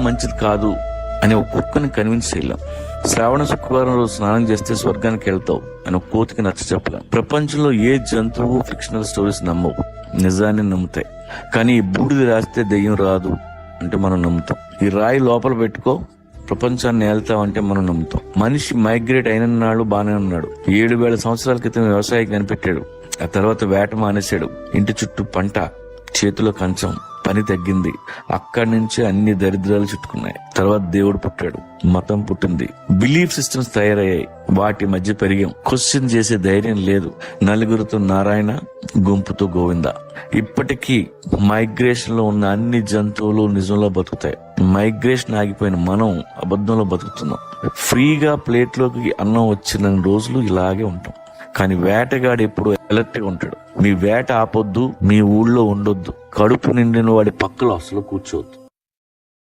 మంచిది కాదు అని ఒక కుక్కని కన్విన్స్ చేయలేం. శ్రావణ శుక్రవారం రోజు స్నానం చేస్తే స్వర్గానికి వెళ్తావు అని ఒక కోతికి నచ్చ చెప్పలేం. ప్రపంచంలో ఏ జంతువు ఫిక్షనల్ స్టోరీస్ నమ్మవు, నిజాన్ని నమ్ముతాయి. కానీ ఈ బూడిది రాస్తే దెయ్యం రాదు అంటే మనం నమ్ముతాం. ఈ రాయి లోపల పెట్టుకో ప్రపంచాన్ని ఏళ్తామంటే మనం నమ్ముతాం. మనిషి మైగ్రేట్ అయిన నాడు బానే ఉన్నాడు. 7,000 సంవత్సరాల క్రితం వ్యవసాయం కనిపెట్టాడు. ఆ తర్వాత వేట మానేశాడు. ఇంటి చుట్టూ పంట, చేతిలో కంచం, పని తగ్గింది. అక్కడి నుంచి అన్ని దరిద్రాలు చుట్టుకున్నాయి. తర్వాత దేవుడు పుట్టాడు, మతం పుట్టింది, బిలీఫ్ సిస్టమ్స్ తయారయ్యాయి. వాటి మధ్య పెరిగాం. క్వశ్చన్ చేసే ధైర్యం లేదు. నలుగురితో నారాయణ, గుంపుతో గోవింద. ఇప్పటికీ మైగ్రేషన్ లో ఉన్న అన్ని జంతువులు నిజంలో బతుకుతాయి. మైగ్రేషన్ ఆగిపోయిన మనం అబద్ధంలో బతుకుతున్నాం. ఫ్రీగా ప్లేట్లోకి అన్నం వచ్చిన రోజులు ఇలాగే ఉంటాం. కానీ వేటగాడు ఎప్పుడు అలర్ట్ గా ఉంటాడు. మీ వేట ఆపొద్దు, మీ ఊళ్ళో ఉండొద్దు, కడుపు నిండిన వాడి పక్కలో అసలు కూర్చోవద్దు.